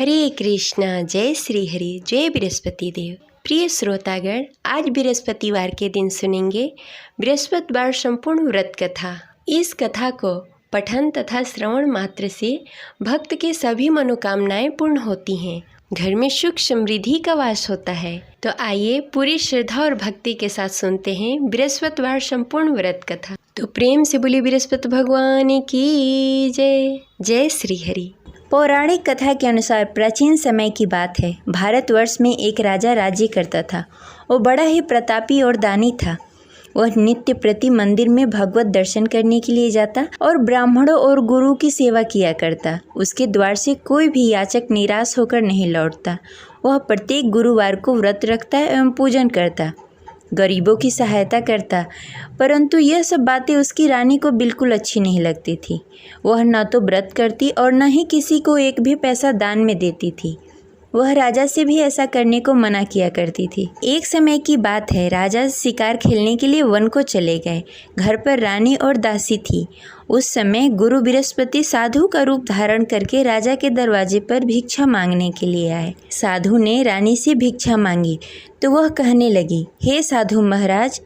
हरे कृष्णा, जय श्री हरि, जय बृहस्पति देव। प्रिय श्रोतागण, आज बृहस्पतिवार के दिन सुनेंगे बृहस्पतिवार संपूर्ण व्रत कथा। इस कथा को पठन तथा श्रवण मात्र से भक्त के सभी मनोकामनाएं पूर्ण होती हैं, घर में सुख समृद्धि का वास होता है। तो आइए पूरी श्रद्धा और भक्ति के साथ सुनते हैं बृहस्पतिवार संपूर्ण व्रत कथा। तो प्रेम से बोलिए बृहस्पति भगवान की जय। जय श्री हरि। पौराणिक कथा के अनुसार प्राचीन समय की बात है। भारतवर्ष में एक राजा राज्य करता था। वो बड़ा ही प्रतापी और दानी था। वह नित्य प्रति मंदिर में भगवत दर्शन करने के लिए जाता और ब्राह्मणों और गुरु की सेवा किया करता। उसके द्वार से कोई भी याचक निराश होकर नहीं लौटता। वह प्रत्येक गुरुवार को व्रत रखता एवं पूजन करता, गरीबों की सहायता करता। परंतु यह सब बातें उसकी रानी को बिल्कुल अच्छी नहीं लगती थी। वह न तो व्रत करती और न ही किसी को एक भी पैसा दान में देती थी। वह राजा से भी ऐसा करने को मना किया करती थी। एक समय की बात है, राजा शिकार खेलने के लिए वन को चले गए। घर पर रानी और दासी थी। उस समय गुरु बृहस्पति साधु का रूप धारण करके राजा के दरवाजे पर भिक्षा मांगने के लिए आए। साधु ने रानी से भिक्षा मांगी तो वह कहने लगी, हे साधु महाराज,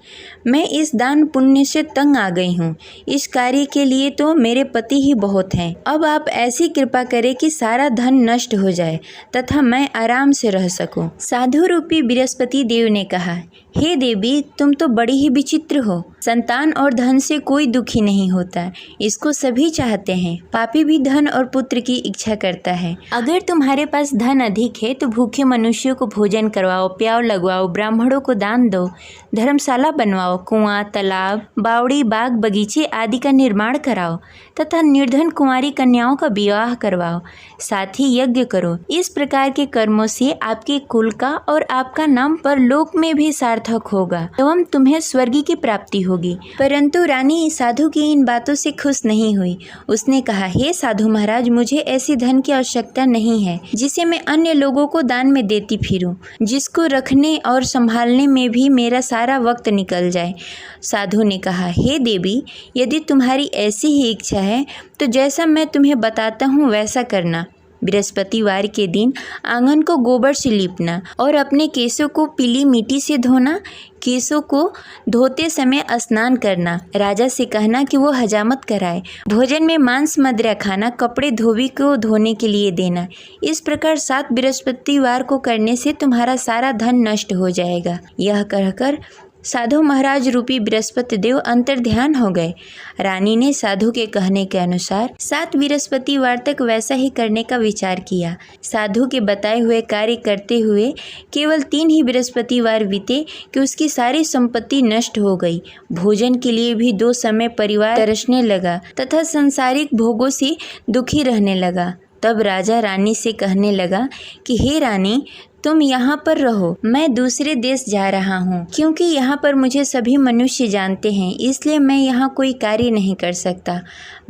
मैं इस दान पुण्य से तंग आ गई हूँ। इस कार्य के लिए तो मेरे पति ही बहुत हैं। अब आप ऐसी कृपा करें कि सारा धन नष्ट हो जाए तथा मैं आराम से रह सकूं। साधु रूपी बृहस्पति देव ने कहा, हे देवी, तुम तो बड़ी ही विचित्र हो। संतान और धन से कोई दुखी नहीं होता, इसको सभी चाहते हैं। पापी भी धन और पुत्र की इच्छा करता है। अगर तुम्हारे पास धन अधिक है तो भूखे मनुष्यों को भोजन करवाओ, प्याव लगवाओ, ब्राह्मणों को दान दो, धर्मशाला बनवाओ, कुआं, तालाब, बावड़ी, बाग, बगीचे आदि का निर्माण कराओ तथा निर्धन कुंवारी कन्याओं का विवाह करवाओ। साथ ही यज्ञ करो। इस प्रकार के कर्मों से आपके कुल का और आपका नाम परलोक में भी सार्थक होगा एवं तुम्हें स्वर्ग की प्राप्ति होगी। परंतु रानी साधु की इन बातों से खुश नहीं हुई। उसने कहा, हे साधु महाराज, मुझे ऐसी धन की आवश्यकता नहीं है जिसे मैं अन्य लोगों को दान में देती फिरूं, जिसको रखने और संभालने में भी मेरा सारा वक्त निकल जाए। साधु ने कहा, हे देवी, यदि तुम्हारी ऐसी ही इच्छा है तो जैसा मैं तुम्हें बताता हूँ वैसा करना। बृहस्पतिवार के दिन आंगन को गोबर से लीपना और अपने केशों को पीली मिट्टी से धोना। केशों को धोते समय स्नान करना। राजा से कहना कि वो हजामत कराए। भोजन में मांस मदिरा खाना। कपड़े धोबी को धोने के लिए देना। इस प्रकार 7 बृहस्पतिवार को करने से तुम्हारा सारा धन नष्ट हो जाएगा। यह कहकर साधु महाराज रूपी बृहस्पति देव अंतर्ध्यान हो गए। रानी ने साधु के कहने के अनुसार 7 बृहस्पतिवार तक वैसा ही करने का विचार किया। साधु के बताए हुए कार्य करते हुए केवल 3 ही बृहस्पतिवार बीते कि उसकी सारी संपत्ति नष्ट हो गई। भोजन के लिए भी 2 समय परिवार तरसने लगा तथा सांसारिक भोगों से दुखी रहने लगा। तब राजा रानी से कहने लगा कि हे रानी, तुम यहाँ पर रहो, मैं दूसरे देश जा रहा हूँ। क्योंकि यहाँ पर मुझे सभी मनुष्य जानते हैं, इसलिए मैं यहाँ कोई कार्य नहीं कर सकता।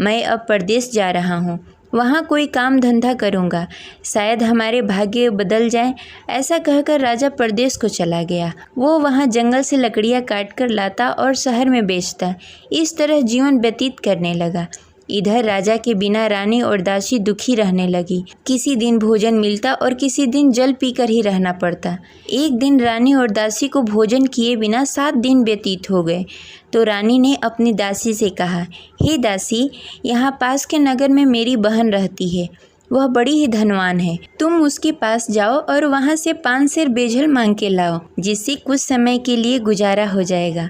मैं अब परदेश जा रहा हूँ, वहाँ कोई काम धंधा करूँगा, शायद हमारे भाग्य बदल जाए। ऐसा कहकर राजा परदेश को चला गया। वो वहाँ जंगल से लकड़ियाँ काट कर लाता और शहर में बेचता। इस तरह जीवन व्यतीत करने लगा। इधर राजा के बिना रानी और दासी दुखी रहने लगी। किसी दिन भोजन मिलता और किसी दिन जल पीकर ही रहना पड़ता। एक दिन रानी और दासी को भोजन किए बिना 7 दिन व्यतीत हो गए। तो रानी ने अपनी दासी से कहा, हे दासी, यहाँ पास के नगर में मेरी बहन रहती है। वह बड़ी ही धनवान है। तुम उसके पास जाओ और वहाँ से 5 सेर बेजल मांग के लाओ, जिससे कुछ समय के लिए गुजारा हो जाएगा।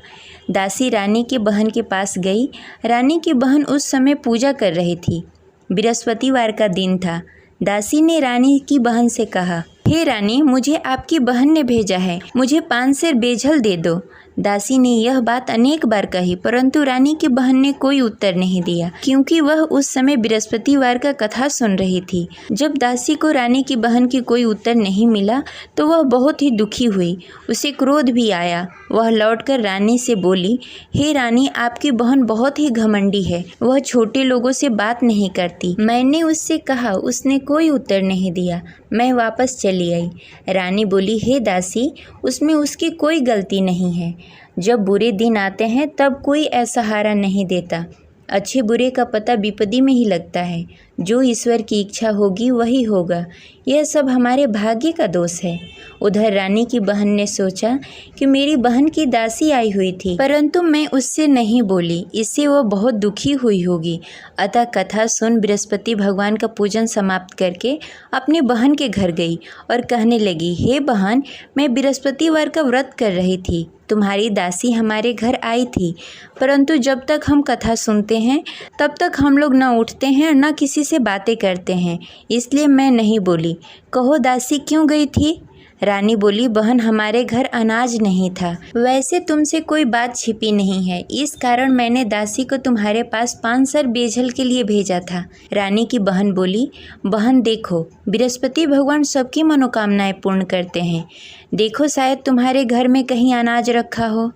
दासी रानी की बहन के पास गई। रानी की बहन उस समय पूजा कर रही थी। बृहस्पतिवार का दिन था। दासी ने रानी की बहन से कहा, हे रानी, मुझे आपकी बहन ने भेजा है, मुझे 5 सेर बेजल दे दो। दासी ने यह बात अनेक बार कही, परंतु रानी की बहन ने कोई उत्तर नहीं दिया, क्योंकि वह उस समय बृहस्पतिवार का कथा सुन रही थी। जब दासी को रानी की बहन की कोई उत्तर नहीं मिला तो वह बहुत ही दुखी हुई। उसे क्रोध भी आया। वह लौटकर रानी से बोली, हे रानी, आपकी बहन बहुत ही घमंडी है। वह छोटे लोगों से बात नहीं करती। मैंने उससे कहा, उसने कोई उत्तर नहीं दिया। मैं वापस चली आई। रानी बोली, हे दासी, उसमें उसकी कोई गलती नहीं है। जब बुरे दिन आते हैं तब कोई असहारा नहीं देता। अच्छे बुरे का पता विपत्ति में ही लगता है। जो ईश्वर की इच्छा होगी वही होगा, यह सब हमारे भाग्य का दोष है। उधर रानी की बहन ने सोचा कि मेरी बहन की दासी आई हुई थी, परंतु मैं उससे नहीं बोली, इससे वह बहुत दुखी हुई होगी। अतः कथा सुन बृहस्पति भगवान का पूजन समाप्त करके अपनी बहन के घर गई और कहने लगी, हे बहन, मैं बृहस्पतिवार का व्रत कर रही थी, तुम्हारी दासी हमारे घर आई थी, परंतु जब तक हम कथा सुनते हैं तब तक हम लोग न उठते हैं न किसी से बातें करते हैं, इसलिए मैं नहीं बोली। कहो दासी क्यों गई थी? रानी बोली, बहन, हमारे घर अनाज नहीं था। वैसे तुमसे कोई बात छिपी नहीं है, इस कारण मैंने दासी को तुम्हारे पास 5 सर बेझल के लिए भेजा था। रानी की बहन बोली, बहन देखो, बृहस्पति भगवान सबकी मनोकामनाएं पूर्ण करते हैं, देखो शायद तुम्हारे घर में कहीं अनाज रखा हो।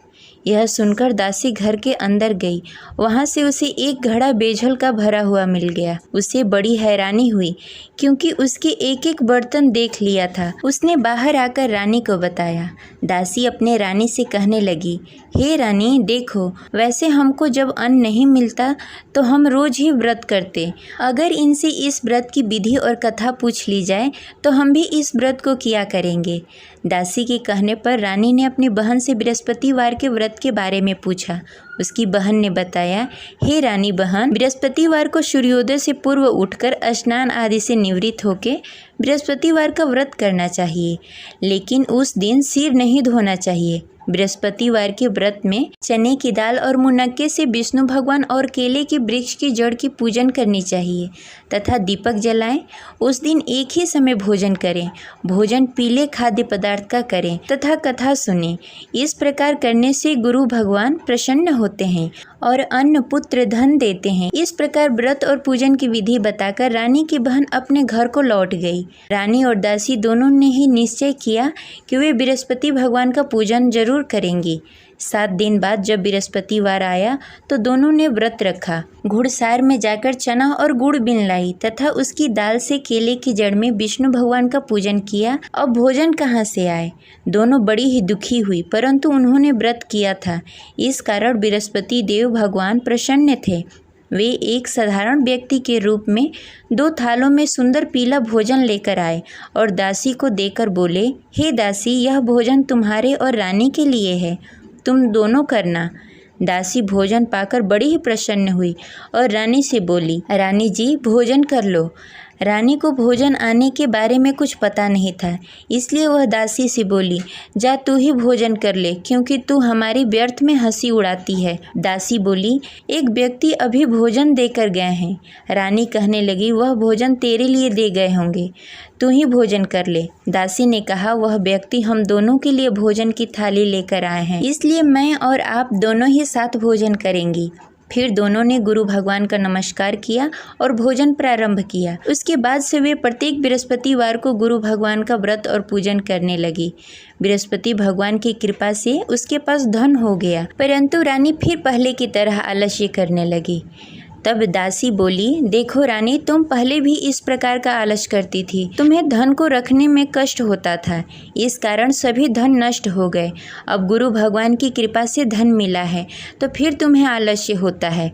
यह सुनकर दासी घर के अंदर गई, वहाँ से उसे एक घड़ा बेझल का भरा हुआ मिल गया। उसे बड़ी हैरानी हुई क्योंकि उसके एक एक बर्तन देख लिया था। उसने बाहर आकर रानी को बताया। दासी अपने रानी से कहने लगी, हे रानी देखो, वैसे हमको जब अन्न नहीं मिलता तो हम रोज ही व्रत करते, अगर इनसे इस व्रत की विधि और कथा पूछ ली जाए तो हम भी इस व्रत को किया करेंगे। दासी के कहने पर रानी ने अपनी बहन से बृहस्पतिवार के व्रत के बारे में पूछा। उसकी बहन ने बताया, हे रानी बहन, बृहस्पतिवार को सूर्योदय से पूर्व उठकर स्नान आदि से निवृत्त होकर बृहस्पतिवार का व्रत करना चाहिए, लेकिन उस दिन सिर नहीं धोना चाहिए। बृहस्पतिवार के व्रत में चने की दाल और मुनक्के से विष्णु भगवान और केले के वृक्ष की जड़ की पूजन करनी चाहिए तथा दीपक जलाएं। उस दिन एक ही समय भोजन करें, भोजन पीले खाद्य पदार्थ का करें तथा कथा सुनें। इस प्रकार करने से गुरु भगवान प्रसन्न होते हैं और अन्न पुत्र धन देते हैं। इस प्रकार व्रत और पूजन की विधि बताकर रानी की बहन अपने घर को लौट गई। रानी और दासी दोनों ने ही निश्चय किया कि वे बृहस्पति भगवान का पूजन जरूर करेंगी। 7 दिन बाद जब बृहस्पतिवार आया तो दोनों ने व्रत रखा। घुड़सार में जाकर चना और गुड़ बीन लाई तथा उसकी दाल से केले की जड़ में विष्णु भगवान का पूजन किया। अब भोजन कहाँ से आए? दोनों बड़ी ही दुखी हुई, परंतु उन्होंने व्रत किया था, इस कारण बृहस्पति देव भगवान प्रसन्न थे। वे एक साधारण व्यक्ति के रूप में 2 थालों में सुंदर पीला भोजन लेकर आए और दासी को देकर बोले, हे दासी, यह भोजन तुम्हारे और रानी के लिए है, तुम दोनों करना। दासी भोजन पाकर बड़ी ही प्रसन्न हुई और रानी से बोली, रानी जी भोजन कर लो। रानी को भोजन आने के बारे में कुछ पता नहीं था, इसलिए वह दासी से बोली, जा तू ही भोजन कर ले, क्योंकि तू हमारी व्यर्थ में हंसी उड़ाती है। दासी बोली, एक व्यक्ति अभी भोजन देकर गए हैं। रानी कहने लगी, वह भोजन तेरे लिए दे गए होंगे, तू ही भोजन कर ले। दासी ने कहा, वह व्यक्ति हम दोनों के लिए भोजन की थाली लेकर आए हैं, इसलिए मैं और आप दोनों ही साथ भोजन करेंगी। फिर दोनों ने गुरु भगवान का नमस्कार किया और भोजन प्रारंभ किया। उसके बाद से वे प्रत्येक बृहस्पतिवार को गुरु भगवान का व्रत और पूजन करने लगी। बृहस्पति भगवान की कृपा से उसके पास धन हो गया, परंतु रानी फिर पहले की तरह आलस्य करने लगी। तब दासी बोली, देखो रानी, तुम पहले भी इस प्रकार का आलस करती थी, तुम्हें धन को रखने में कष्ट होता था, इस कारण सभी धन नष्ट हो गए। अब गुरु भगवान की कृपा से धन मिला है तो फिर तुम्हें आलस्य होता है।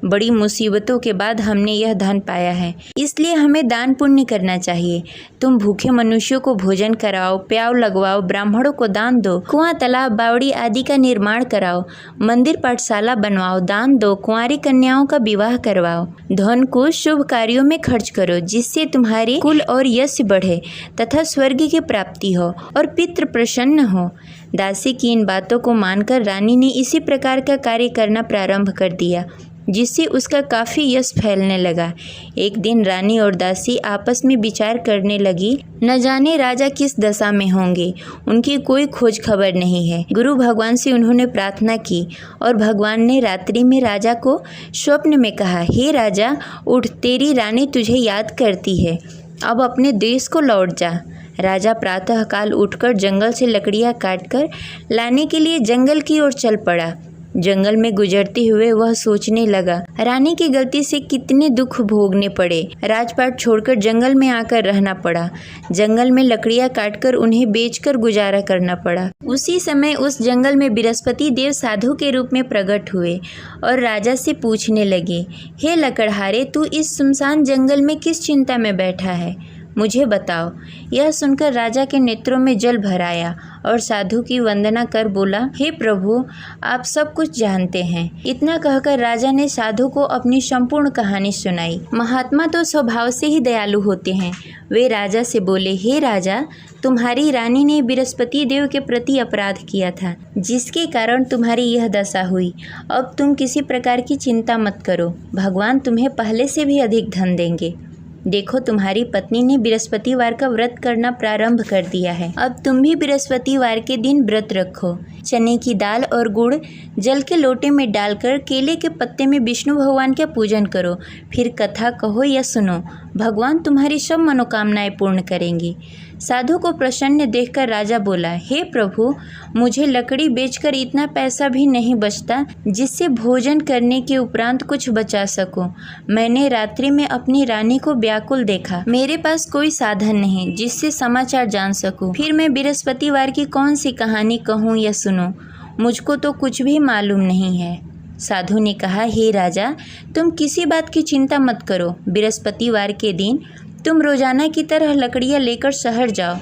बड़ी मुसीबतों के बाद हमने यह धन पाया है, इसलिए हमें दान पुण्य करना चाहिए। तुम भूखे मनुष्यों को भोजन कराओ, प्याव लगवाओ, ब्राह्मणों को दान दो, कुआं, तालाब, बावड़ी आदि का निर्माण कराओ, मंदिर पाठशाला बनवाओ, दान दो, कुंवारी कन्याओं का विवाह करवाओ। धन को शुभ कार्यों में खर्च करो, जिससे तुम्हारे कुल और यश बढ़े तथा स्वर्ग की प्राप्ति हो और पितृ प्रसन्न हो। दासी की इन बातों को मानकर रानी ने इसी प्रकार का कार्य करना प्रारंभ कर दिया, जिससे उसका काफ़ी यश फैलने लगा। एक दिन रानी और दासी आपस में विचार करने लगी, न जाने राजा किस दशा में होंगे, उनकी कोई खोज खबर नहीं है। गुरु भगवान से उन्होंने प्रार्थना की और भगवान ने रात्रि में राजा को स्वप्न में कहा, हे राजा, उठ, तेरी रानी तुझे याद करती है, अब अपने देश को लौट जा। राजा प्रातःकाल उठकर जंगल से लकड़ियाँ काटकर लाने के लिए जंगल की ओर चल पड़ा। जंगल में गुजरते हुए वह सोचने लगा, रानी की गलती से कितने दुख भोगने पड़े। राजपाट छोड़कर जंगल में आकर रहना पड़ा। जंगल में लकड़ियां काटकर उन्हें बेचकर गुजारा करना पड़ा। उसी समय उस जंगल में बृहस्पति देव साधु के रूप में प्रकट हुए और राजा से पूछने लगे, हे लकड़हारे, तू इस सुनसान जंगल में किस चिंता में बैठा है, मुझे बताओ। यह सुनकर राजा के नेत्रों में जल भर आया और साधु की वंदना कर बोला, हे प्रभु, आप सब कुछ जानते हैं। इतना कहकर राजा ने साधु को अपनी संपूर्ण कहानी सुनाई। महात्मा तो स्वभाव से ही दयालु होते हैं। वे राजा से बोले, हे राजा, तुम्हारी रानी ने बृहस्पति देव के प्रति अपराध किया था, जिसके कारण तुम्हारी यह दशा हुई। अब तुम किसी प्रकार की चिंता मत करो, भगवान तुम्हें पहले से भी अधिक धन देंगे। देखो, तुम्हारी पत्नी ने बृहस्पतिवार का व्रत करना प्रारंभ कर दिया है। अब तुम भी बृहस्पतिवार के दिन व्रत रखो। चने की दाल और गुड़ जल के लोटे में डालकर केले के पत्ते में विष्णु भगवान का पूजन करो। फिर कथा कहो या सुनो, भगवान तुम्हारी सब मनोकामनाएं पूर्ण करेंगे। साधु को प्रसन्न देखकर राजा बोला, हे प्रभु, मुझे लकड़ी बेचकर इतना पैसा भी नहीं बचता जिससे भोजन करने के उपरांत कुछ बचा सकूं। मैंने रात्रि में अपनी रानी को व्याकुल देखा। मेरे पास कोई साधन नहीं जिससे समाचार जान सकूं। फिर मैं बृहस्पतिवार की कौन सी कहानी कहूं या सुनूं, मुझको तो कुछ भी मालूम नहीं है। साधु ने कहा, हे राजा, तुम किसी बात की चिंता मत करो। बृहस्पतिवार के दिन तुम रोजाना की तरह लकड़ियाँ लेकर शहर जाओ।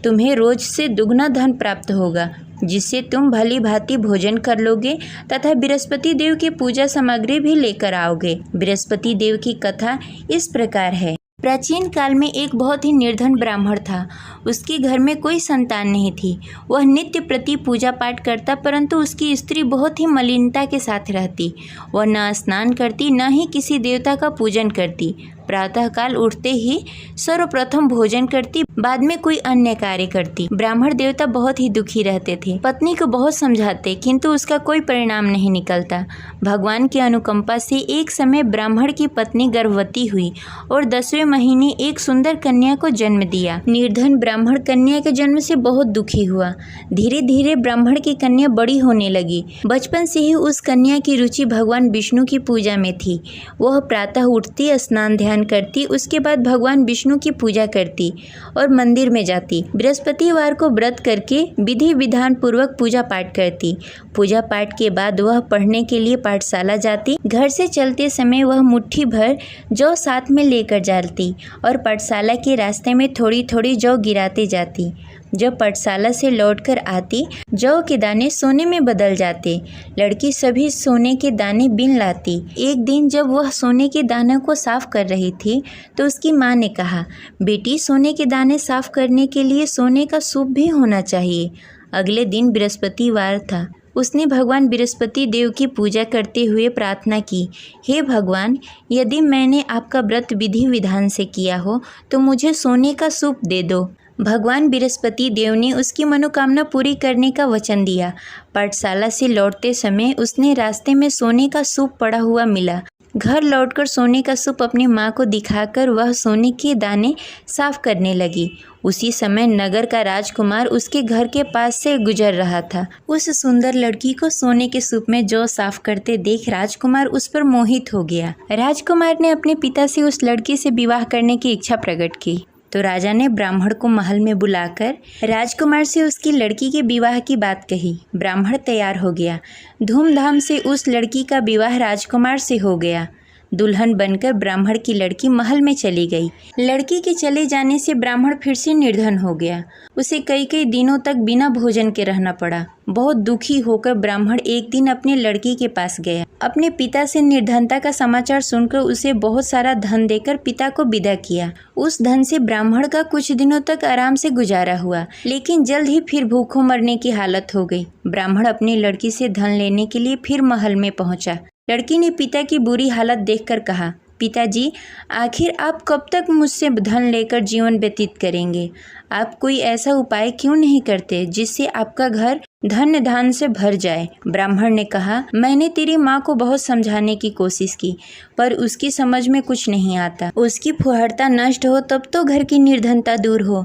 तुम्हें रोज से दुगना धन प्राप्त होगा, जिससे तुम भली भांति भोजन कर लोगे तथा बृहस्पति देव की पूजा सामग्री भी लेकर आओगे। बृहस्पति देव की कथा इस प्रकार है। प्राचीन काल में एक बहुत ही निर्धन ब्राह्मण था। उसके घर में कोई संतान नहीं थी। वह नित्य प्रति पूजा पाठ करता, परंतु उसकी स्त्री बहुत ही मलिनता के साथ रहती। वह न स्नान करती, न ही किसी देवता का पूजन करती। प्रातःकाल उठते ही सर्वप्रथम भोजन करती, बाद में कोई अन्य कार्य करती। ब्राह्मण देवता बहुत ही दुखी रहते थे। पत्नी को बहुत समझाते, किंतु उसका कोई परिणाम नहीं निकलता। भगवान की अनुकंपा से एक समय ब्राह्मण की पत्नी गर्भवती हुई और 10वें महीने एक सुंदर कन्या को जन्म दिया। निर्धन ब्राह्मण कन्या के जन्म से बहुत दुखी हुआ। धीरे धीरे ब्राह्मण की कन्या बड़ी होने लगी। बचपन से ही उस कन्या की रुचि भगवान विष्णु की पूजा में थी। वह प्रातः उठती, स्नान ध्यान करती, उसके बाद भगवान विष्णु की पूजा करती और मंदिर में जाती। बृहस्पतिवार को व्रत करके विधि विधान पूर्वक पूजा पाठ करती। पूजा पाठ के बाद वह पढ़ने के लिए पाठशाला जाती। घर से चलते समय वह मुट्ठी भर जौ साथ में लेकर जाती और पाठशाला के रास्ते में थोड़ी थोड़ी जौ गिराते जाती। जब पाठशाला से लौटकर आती, जौ के दाने सोने में बदल जाते। लड़की सभी सोने के दाने बीन लाती। एक दिन जब वह सोने के दानों को साफ कर रही थी, तो उसकी माँ ने कहा, बेटी, सोने के दाने साफ करने के लिए सोने का सूप भी होना चाहिए। अगले दिन बृहस्पतिवार था। उसने भगवान बृहस्पति देव की पूजा करते हुए प्रार्थना की, हे भगवान, यदि मैंने आपका व्रत विधि विधान से किया हो तो मुझे सोने का सूप दे दो। भगवान बृहस्पति देव ने उसकी मनोकामना पूरी करने का वचन दिया। पाठशाला से लौटते समय उसने रास्ते में सोने का सूप पड़ा हुआ मिला। घर लौटकर सोने का सूप अपनी माँ को दिखाकर वह सोने के दाने साफ करने लगी। उसी समय नगर का राजकुमार उसके घर के पास से गुजर रहा था। उस सुंदर लड़की को सोने के सूप में जौ साफ करते देख राजकुमार उस पर मोहित हो गया। राजकुमार ने अपने पिता से उस लड़की से विवाह करने की इच्छा प्रकट की। तो राजा ने ब्राह्मण को महल में बुलाकर राजकुमार से उसकी लड़की के विवाह की बात कही। ब्राह्मण तैयार हो गया। धूमधाम से उस लड़की का विवाह राजकुमार से हो गया। दुल्हन बनकर ब्राह्मण की लड़की महल में चली गई। लड़की के चले जाने से ब्राह्मण फिर से निर्धन हो गया। उसे कई कई दिनों तक बिना भोजन के रहना पड़ा। बहुत दुखी होकर ब्राह्मण एक दिन अपनी लड़की के पास गया। अपने पिता से निर्धनता का समाचार सुनकर उसे बहुत सारा धन देकर पिता को विदा किया। उस धन से ब्राह्मण का कुछ दिनों तक आराम से गुजारा हुआ, लेकिन जल्द ही फिर भूखों मरने की हालत हो गई। ब्राह्मण अपनी लड़की से धन लेने के लिए फिर महल में पहुंचा। लड़की ने पिता की बुरी हालत देखकर कहा, पिताजी, आखिर आप कब तक मुझसे धन लेकर जीवन व्यतीत करेंगे? आप कोई ऐसा उपाय क्यों नहीं करते जिससे आपका घर धन धान से भर जाए? ब्राह्मण ने कहा, मैंने तेरी माँ को बहुत समझाने की कोशिश की, पर उसकी समझ में कुछ नहीं आता। उसकी फुहरता नष्ट हो तब तो घर की निर्धनता दूर हो।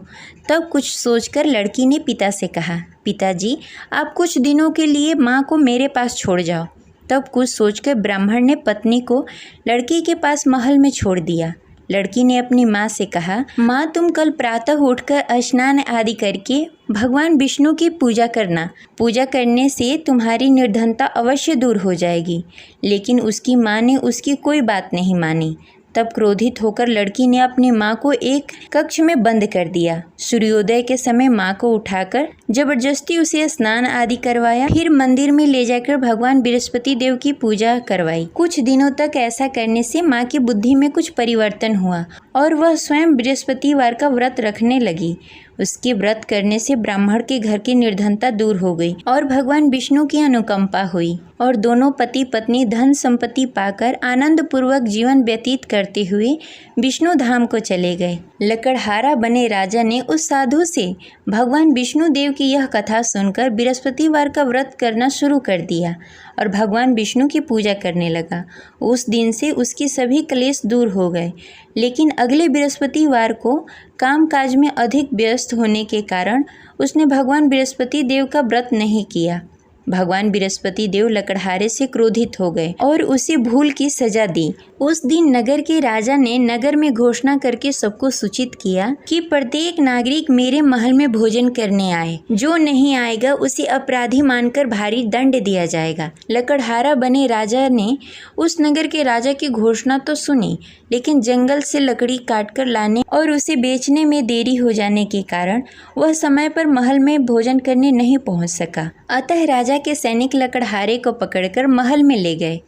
तब कुछ सोचकर लड़की ने पिता से कहा, पिताजी, आप कुछ दिनों के लिए माँ को मेरे पास छोड़ जाओ। तब कुछ सोचकर ब्राह्मण ने पत्नी को लड़की के पास महल में छोड़ दिया। लड़की ने अपनी माँ से कहा, माँ, तुम कल प्रातः उठकर स्नान आदि करके भगवान विष्णु की पूजा करना। पूजा करने से तुम्हारी निर्धनता अवश्य दूर हो जाएगी। लेकिन उसकी माँ ने उसकी कोई बात नहीं मानी। तब क्रोधित होकर लड़की ने अपनी माँ को एक कक्ष में बंद कर दिया। सूर्योदय के समय माँ को उठाकर जबरदस्ती उसे स्नान आदि करवाया। फिर मंदिर में ले जाकर भगवान बृहस्पति देव की पूजा करवाई। कुछ दिनों तक ऐसा करने से माँ की बुद्धि में कुछ परिवर्तन हुआ और वह स्वयं बृहस्पतिवार का व्रत रखने लगी। उसके व्रत करने से ब्राह्मण के घर की निर्धनता दूर हो गई और भगवान विष्णु की अनुकंपा हुई और दोनों पति पत्नी धन संपत्ति पाकर आनंद पूर्वक जीवन व्यतीत करते हुए विष्णु धाम को चले गए। लकड़हारा बने राजा ने उस साधु से भगवान विष्णु देव की यह कथा सुनकर बृहस्पतिवार का व्रत करना शुरू कर दिया और भगवान विष्णु की पूजा करने लगा। उस दिन से उसके सभी क्लेश दूर हो गए। लेकिन अगले बृहस्पतिवार को कामकाज में अधिक व्यस्त होने के कारण उसने भगवान बृहस्पति देव का व्रत नहीं किया। भगवान बृहस्पति देव लकड़हारे से क्रोधित हो गए और उसे भूल की सजा दी। उस दिन नगर के राजा ने नगर में घोषणा करके सबको सूचित किया कि प्रत्येक नागरिक मेरे महल में भोजन करने आए। जो नहीं आएगा उसे अपराधी मानकर भारी दंड दिया जाएगा। लकड़हारा बने राजा ने उस नगर के राजा की घोषणा तो सुनी, लेकिन जंगल से लकड़ी काटकर लाने और उसे बेचने में देरी हो जाने के कारण वह समय पर महल में भोजन करने नहीं पहुंच सका। अतः राजा के सैनिक लकड़हारे को पकड़कर महल में ले गए।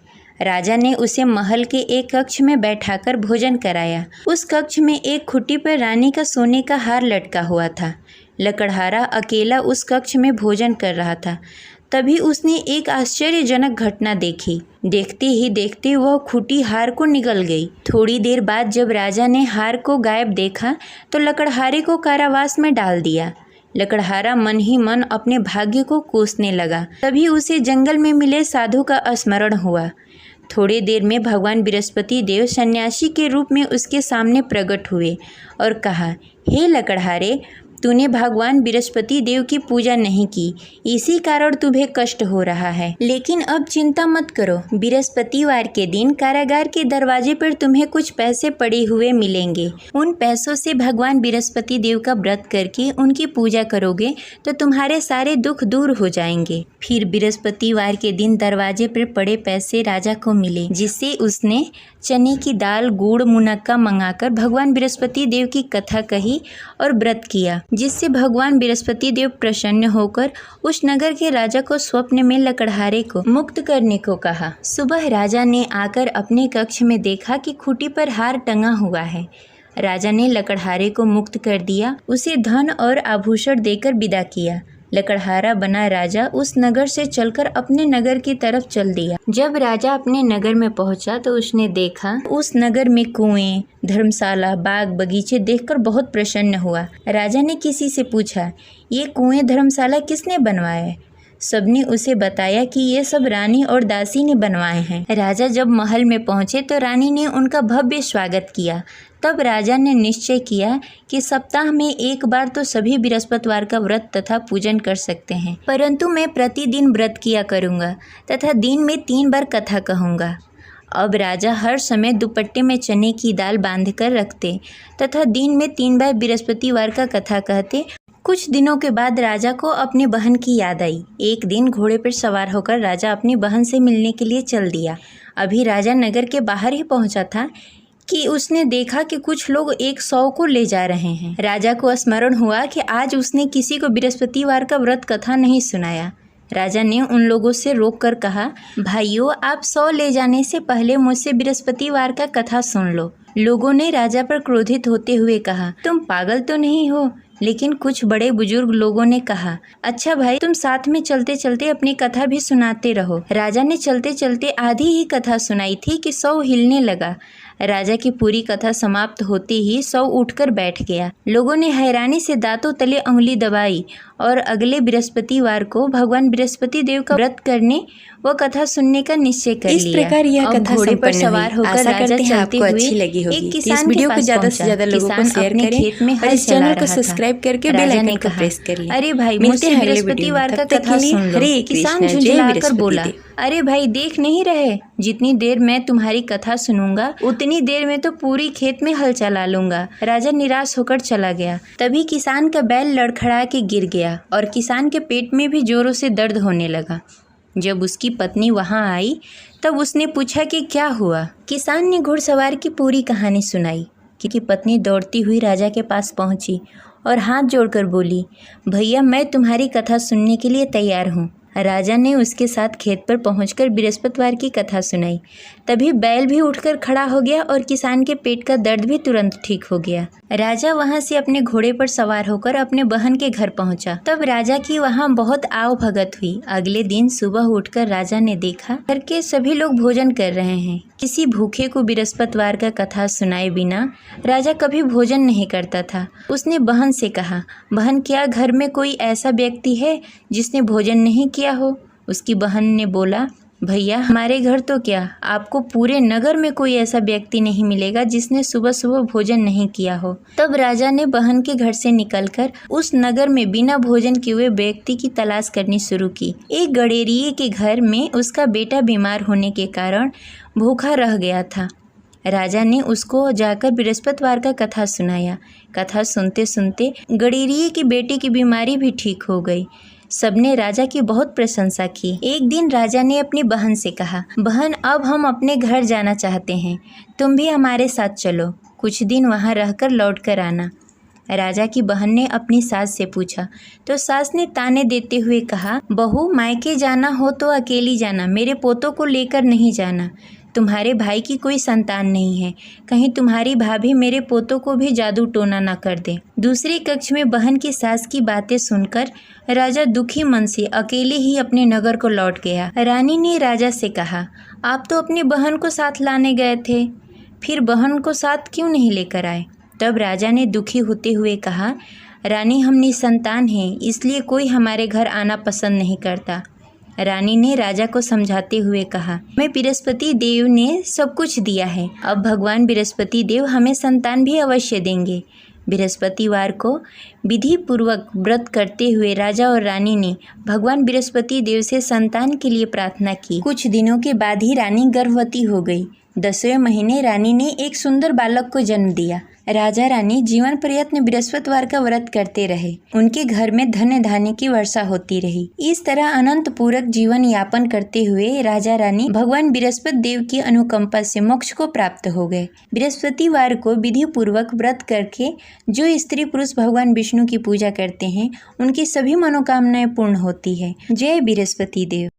राजा ने उसे महल के एक कक्ष में बैठाकर भोजन कराया। उस कक्ष में एक खुट्टी पर रानी का सोने का हार लटका हुआ था। लकड़हारा अकेला उस कक्ष में भोजन कर रहा था। तभी उसने एक आश्चर्यजनक घटना देखी। देखते ही देखते वह खूंटी हार को निगल गई। थोड़ी देर बाद जब राजा ने हार को गायब देखा तो लकड़हारे को कारावास में डाल दिया। लकड़हारा मन ही मन अपने भाग्य को कोसने लगा। तभी उसे जंगल में मिले साधु का स्मरण हुआ। थोड़ी देर में भगवान बृहस्पति देव सन्यासी के रूप में उसके सामने प्रकट हुए और कहा, हे लकड़हारे, तूने भगवान बृहस्पति देव की पूजा नहीं की, इसी कारण तुम्हें कष्ट हो रहा है। लेकिन अब चिंता मत करो, बृहस्पतिवार के दिन कारागार के दरवाजे पर तुम्हें कुछ पैसे पड़े हुए मिलेंगे। उन पैसों से भगवान बृहस्पति देव का व्रत करके उनकी पूजा करोगे तो तुम्हारे सारे दुख दूर हो जाएंगे। फिर बृहस्पतिवार के दिन दरवाजे पर पड़े पैसे राजा को मिले, जिससे उसने चने की दाल, गुड़, मुनक्का मंगाकर भगवान बृहस्पति देव की कथा कही और व्रत किया, जिससे भगवान बृहस्पति देव प्रसन्न होकर उस नगर के राजा को स्वप्न में लकड़हारे को मुक्त करने को कहा। सुबह राजा ने आकर अपने कक्ष में देखा कि खूंटी पर हार टंगा हुआ है। राजा ने लकड़हारे को मुक्त कर दिया, उसे धन और आभूषण देकर विदा किया। लकड़हारा बना राजा उस नगर से चलकर अपने नगर की तरफ चल दिया। जब राजा अपने नगर में पहुंचा तो उसने देखा उस नगर में कुएं, धर्मशाला, बाग बगीचे देखकर बहुत प्रसन्न हुआ। राजा ने किसी से पूछा, ये कुएं, धर्मशाला किसने बनवाए? सबने उसे बताया कि ये सब रानी और दासी ने बनवाए हैं। राजा जब महल में पहुंचे तो रानी ने उनका भव्य स्वागत किया। तब राजा ने निश्चय किया कि सप्ताह में एक बार तो सभी बृहस्पतिवार का व्रत तथा पूजन कर सकते हैं, परंतु मैं प्रतिदिन व्रत किया करूँगा तथा दिन में 3 बार कथा कहूँगा। अब राजा हर समय दुपट्टे में चने की दाल बांधकर रखते तथा दिन में 3 बार बृहस्पतिवार का कथा कहते। कुछ दिनों के बाद राजा को अपनी बहन की याद आई। एक दिन घोड़े पर सवार होकर राजा अपनी बहन से मिलने के लिए चल दिया। अभी राजा नगर के बाहर ही पहुंचा था कि उसने देखा कि कुछ लोग एक 100 को ले जा रहे हैं। राजा को स्मरण हुआ कि आज उसने किसी को बृहस्पतिवार का व्रत कथा नहीं सुनाया। राजा ने उन लोगों से रोक कर कहा, भाइयों, आप 100 ले जाने से पहले मुझसे बृहस्पतिवार का कथा सुन लो। लोगों ने राजा पर क्रोधित होते हुए कहा, तुम पागल तो नहीं हो? लेकिन कुछ बड़े बुजुर्ग लोगों ने कहा, अच्छा भाई, तुम साथ में चलते चलते अपनी कथा भी सुनाते रहो। राजा ने चलते चलते आधी ही कथा सुनाई थी कि 100 हिलने लगा। राजा की पूरी कथा समाप्त होते ही सब उठकर बैठ गया। लोगों ने हैरानी से दांतों तले उंगली दबाई और अगले बृहस्पतिवार को भगवान बृहस्पति देव का व्रत करने व कथा सुनने का निश्चय कर लिया। इस प्रकार यह अब कथा घोड़े पर संपन्न सवार हुई। होकर आशा राजा करते हैं चलते आपको हुए अच्छी लगी होगी। एक तो इस किसान वीडियो के को पास ज्यादा से पहुंचा। ज्यादा लोगों को किसान शेयर अपने करें खेत में और हल इस चला चैनल को रहा था। सब्सक्राइब करके बेल राजा आइकन ने को कहा, प्रेस कर लें। अरे भाई, मिलते मुझसे हैं अगले वीडियो में। बृहस्पतिवार का तब तक कथा के लिए सुन लो। हरे किसान कृष्णा, जय झुंझलाकर बृहस्पति बोला, देव। अरे भाई, देख नहीं रहे, जितनी देर मैं तुम्हारी कथा सुनूंगा उतनी देर में तो पूरी खेत में हल चला लूंगा। राजा निराश होकर चला गया। तभी किसान का बैल लड़खड़ा के गिर गया और किसान के पेट में भी जोरों से दर्द होने लगा। जब उसकी पत्नी वहां आई तब उसने पूछा कि क्या हुआ। किसान ने घुड़सवार की पूरी कहानी सुनाई कि पत्नी दौड़ती हुई राजा के पास पहुंची और हाथ जोड़कर बोली, भैया, मैं तुम्हारी कथा सुनने के लिए तैयार हूँ। राजा ने उसके साथ खेत पर पहुंचकर बृहस्पतिवार की कथा सुनाई। तभी बैल भी उठकर खड़ा हो गया और किसान के पेट का दर्द भी तुरंत ठीक हो गया। राजा वहां से अपने घोड़े पर सवार होकर अपने बहन के घर पहुंचा। तब राजा की वहां बहुत आव भगत हुई। अगले दिन सुबह उठकर राजा ने देखा घर के सभी लोग भोजन कर रहे हैं। किसी भूखे को बृहस्पतिवार का कथा सुनाए बिना राजा कभी भोजन नहीं करता था। उसने बहन से कहा, बहन, क्या घर में कोई ऐसा व्यक्ति है जिसने भोजन नहीं किया हो? उसकी बहन ने बोला, भैया, हमारे घर तो क्या, आपको पूरे नगर में कोई ऐसा व्यक्ति नहीं मिलेगा जिसने सुबह सुबह भोजन नहीं किया हो। तब राजा ने बहन के घर से निकलकर उस नगर में बिना भोजन किए हुए व्यक्ति की तलाश करनी शुरू की। एक गडेरिये के घर में उसका बेटा बीमार होने के कारण भूखा रह गया था। राजा ने उसको जाकर बृहस्पतिवार का कथा सुनाया। कथा सुनते सुनते गडेरिये की बेटे की बीमारी भी ठीक हो गई। सबने राजा की बहुत प्रशंसा की। एक दिन राजा ने अपनी बहन से कहा, बहन, अब हम अपने घर जाना चाहते हैं, तुम भी हमारे साथ चलो, कुछ दिन वहाँ रहकर लौट कर आना। राजा की बहन ने अपनी सास से पूछा तो सास ने ताने देते हुए कहा, बहू, मायके जाना हो तो अकेली जाना, मेरे पोतों को लेकर नहीं जाना। तुम्हारे भाई की कोई संतान नहीं है, कहीं तुम्हारी भाभी मेरे पोतों को भी जादू टोना न कर दे। दूसरे कक्ष में बहन की सास की बातें सुनकर राजा दुखी मन से अकेले ही अपने नगर को लौट गया। रानी ने राजा से कहा, आप तो अपनी बहन को साथ लाने गए थे, फिर बहन को साथ क्यों नहीं लेकर आए? तब राजा ने दुखी होते हुए कहा, रानी, हम निसंतान हैं, इसलिए कोई हमारे घर आना पसंद नहीं करता। रानी ने राजा को समझाते हुए कहा, हमें बृहस्पति देव ने सब कुछ दिया है, अब भगवान बृहस्पति देव हमें संतान भी अवश्य देंगे। बृहस्पतिवार को विधि पूर्वक व्रत करते हुए राजा और रानी ने भगवान बृहस्पति देव से संतान के लिए प्रार्थना की। कुछ दिनों के बाद ही रानी गर्भवती हो गई। 10वें महीने रानी ने एक सुंदर बालक को जन्म दिया। राजा रानी जीवन पर्यंत बृहस्पतिवार का व्रत करते रहे। उनके घर में धन धान्य की वर्षा होती रही। इस तरह अनंत पूरक जीवन यापन करते हुए राजा रानी भगवान बृहस्पति देव की अनुकंपा से मोक्ष को प्राप्त हो गए। बृहस्पतिवार को विधि पूर्वक व्रत करके जो स्त्री पुरुष भगवान विष्णु की पूजा करते हैं, उनकी सभी मनोकामनाएं पूर्ण होती है। जय बृहस्पति देव।